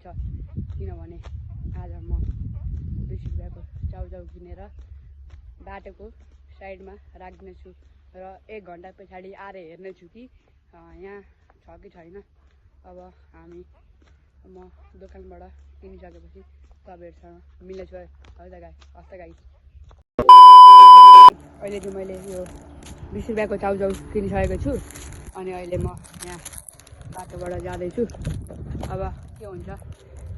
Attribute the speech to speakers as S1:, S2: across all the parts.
S1: छ किनभने आज म 20 रुपियाँको चाउचाउ किनेर बाटोको साइडमा राख्दिनेछु र 1 घण्टा पछाडि आएर हेर्नेछु कि यहाँ छ कि छैन। अब म दोकानबाट किनिसकेपछि तपाईहरुसँग मिल्नेछु है त गाइस। हस्त गाइस अहिले चाहिँ मैले यो 20 रुपियाँको चाउचाउ किनिसकेको छु अनि अहिले म यहाँ बाटोबाट जाँदैछु। अब के हुन्छ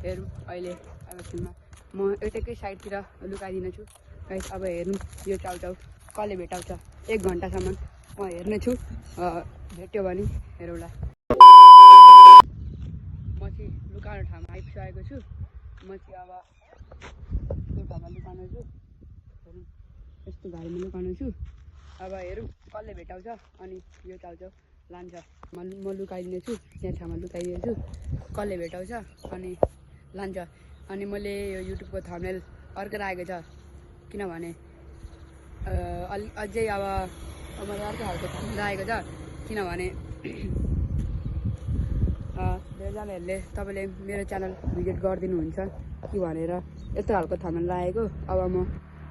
S1: हेरौँ अहिले एकछिनमा म यतैकै साइडतिर लुकाइदिनेछु गाइस। अब हेरौँ यो चाउचाउ कसले भेटाउँछ। 1 घण्टासम्म म हेर्नेछु, भेट्यो भने हेरौँला। म चाहिँ लुकाउने ठाउँमा आइपुगेको छु। म चाहिँ अब यो ठाउँमा लुकाउने छु। हेरौँ यस्तो घरमा लुकाउने छु। अब हेरौँ कसले भेटाउँछ अनि यो चाउचाउ लान्छ। म लुकाइदिनेछु, यहाँ ठाउँमा लुकाइदिनेछु। कसले भेटाउँछ अनि लान्छ। अनि मैले यो युट्युबको थम्बनेल अर्कै राखेको छ किनभने अझै अब मैले अर्कै खालको थम्बनेल राखेको छ किनभने धेरैजनाहरूले तपाईँले मेरो च्यानल भिजिट गरिदिनुहुन्छ कि भनेर यस्तो खालको थम्बनेल राखेको। अब म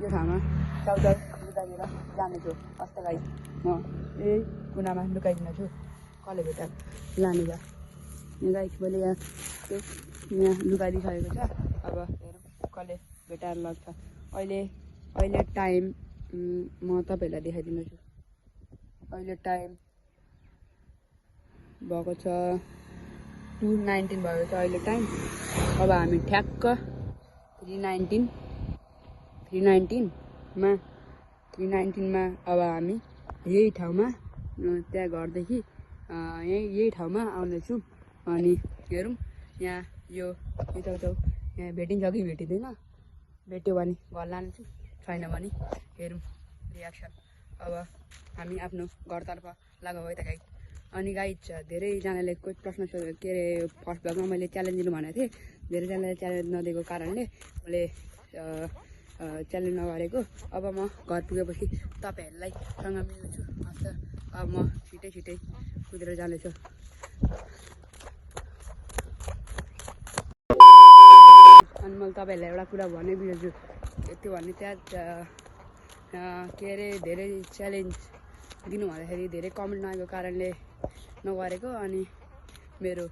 S1: यो ठाउँमा चाउचाउ लुकाइदिएर जानेछु। हस्त गाइस म यही कुनामा लुकाइदिनेछु। कसले भेट्छ लाने छ यहाँ गाइस। मैले यहाँ लुकाइदिइसकेको छ। अब हेरौँ कसले भेटाएर लाग्छ। अहिले टाइम म तपाईँहरूलाई देखाइदिनेछु। अहिले टाइम भएको छ 2:19 भएको छ अहिले टाइम। अब हामी ठ्याक्क 3:19मा अब हामी यही ठाउँमा त्यहाँ घरदेखि यही ठाउँमा आउनेछु। अनि हेरौँ यहाँ यो चाउचाउ यहाँ भेटिन्छ कि भेटिँदैन। भेट्यो भने घर लानेछु, छैन भने हेरौँ रियाक्सन। अब हामी आफ्नो घरतर्फ लगाऊ है त गाइस। अनि गाइस धेरैजनाले कोही प्रश्न सोध्यो के अरे फर्स्ट भ्लगमा मैले च्यालेन्ज दिनु भनेको थिएँ। धेरैजनाले च्यालेन्ज नदिएको कारणले मैले च्यालेन्ज नगरेको। अब म घर पुगेपछि तपाईँहरूलाई सँग मिल्नेछु। हस्त अब म छिटै कुदेर जानेछु। अनि मैले तपाईँहरूलाई एउटा कुरा भन्नै बिर्सेछु। त्यो भने त्यहाँ के अरे धेरै च्यालेन्ज दिनु भन्दाखेरि धेरै कमेन्ट नआएको कारणले नगरेको। अनि मेरो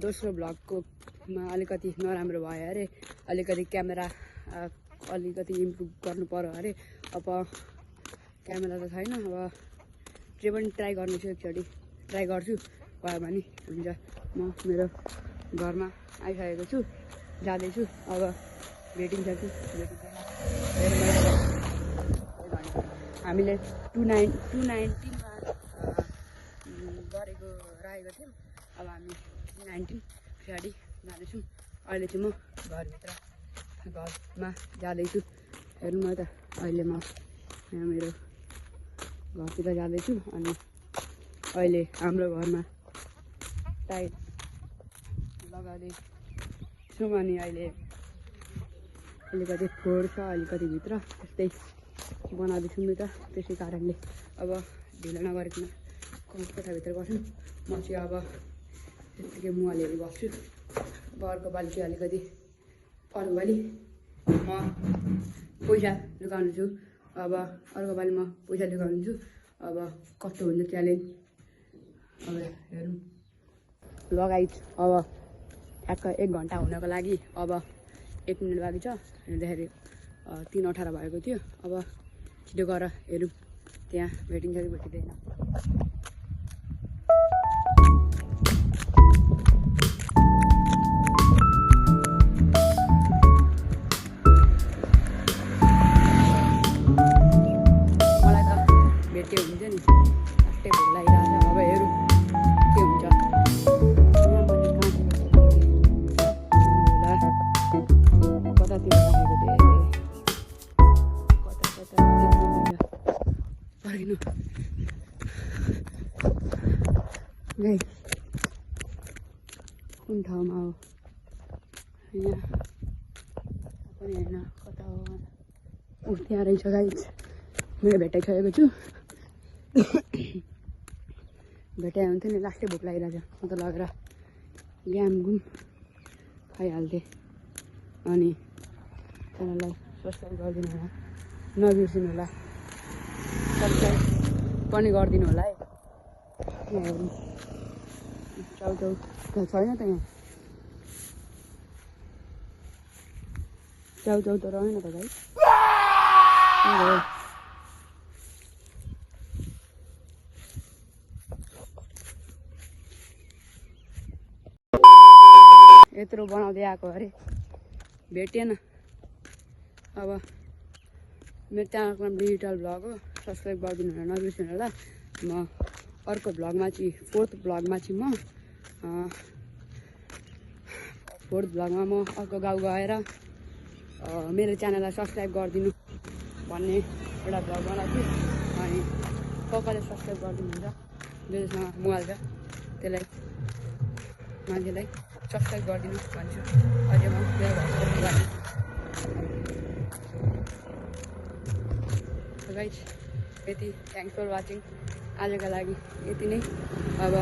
S1: दोस्रो भ्लगकोमा अलिकति नराम्रो भयो अरे, अलिकति क्यामेरा अलिकति इम्प्रुभ गर्नु पर्यो अरे। अब क्यामेरा त छैन, अब जे पनि ट्राई गर्नेछु, एकचोटि ट्राई गर्छु, भयो भने हुन्छ। म मेरो घरमा आइसकेको छु, जाँदैछु। अब भेटिन्छ कि भेटिँदैन हामीले 2:19मा गरेको राखेको थियौँ। अब हामी 3:19 पछाडि जाँदैछौँ। अहिले चाहिँ म घरमा जाँदैछु। हेर्नु न त अहिले म यहाँ मेरो घरतिर जाँदैछु। अनि अहिले हाम्रो घरमा टाइल लगाउँदैछौँ। अनि अहिले अलिकति फोहोर छ, अलिकति भित्र त्यस्तै बनाउँदैछौँ नि त। त्यसै कारणले अब ढिलो नगरिकन कोठाभित्र बस्छौँ। म चाहिँ अब त्यत्तिकै मोबाइल हेरी बस्छु। अब अर्को पालि चाहिँ अलिकति अर्को पालि म पैसा लुकाउनु छु। अब अर्को पालि म पैसा लुकाउनु छु। अब कस्तो हुन्छ च्यालेन्ज अब हेरौँ। लगाइज अब ठ्याक्क 1 घण्टा हुनको लागि अब 1 मिनट बाँकी छ। हेर्दाखेरि 3:18 भएको थियो। अब छिटो गर हेरौँ त्यहाँ भेटिन्छ कि भेटिँदैन। मलाई त भेट्यो हुन्छ नि, लास्टै भोक लागिरहेको छ। अब हेरौँ के हुन्छ। कतातिर राखेको थिएँ, कता फर्किनु गाइस। कुन ठाउँमा हो यहाँ पनि होइन, कता हो त्यहाँ रहेछ गाइस। मैले भेटाइसकेको छु। भेटाइ हुन्थ्यो नि, लास्टै भोक लागिरहेको छ। म त लगेर ग्याम गुम खाइहाल्थेँ अनि च्यानललाई सब्सक्राइब गरिदिनु होला नबिर्सिनु होला सब्सक्राइब पनि गरिदिनु होला है चाउचाउ छैन त यहाँ चाउचाउ त रहेन त भाइ यत्रो बनाउँदै आएको अरे भेटेन अब मेरो च्यानलको नाम डिजिटल भ्लग हो सब्सक्राइब गरिदिनु होला नबिर्सिनु होला म अर्को भ्लगमा चाहिँ फोर्थ भ्लगमा म अर्को गाउँ गएर मेरो च्यानललाई सब्सक्राइब गरिदिनु भन्ने एउटा भ्लग बनाउँछु अनि कसले सब्सक्राइब गरिदिनुहुन्छ जससँग मोबाइल छ त्यसलाई मान्छेलाई सब्सक्राइब गरिदिनु भन्छु अहिले म मेरो गाइज यति थ्याङ्क्स फर वाचिङ आजको लागि यति नै अब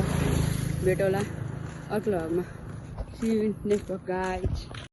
S1: भेटौँला अर्को भ्लगमा see you in next vlog guys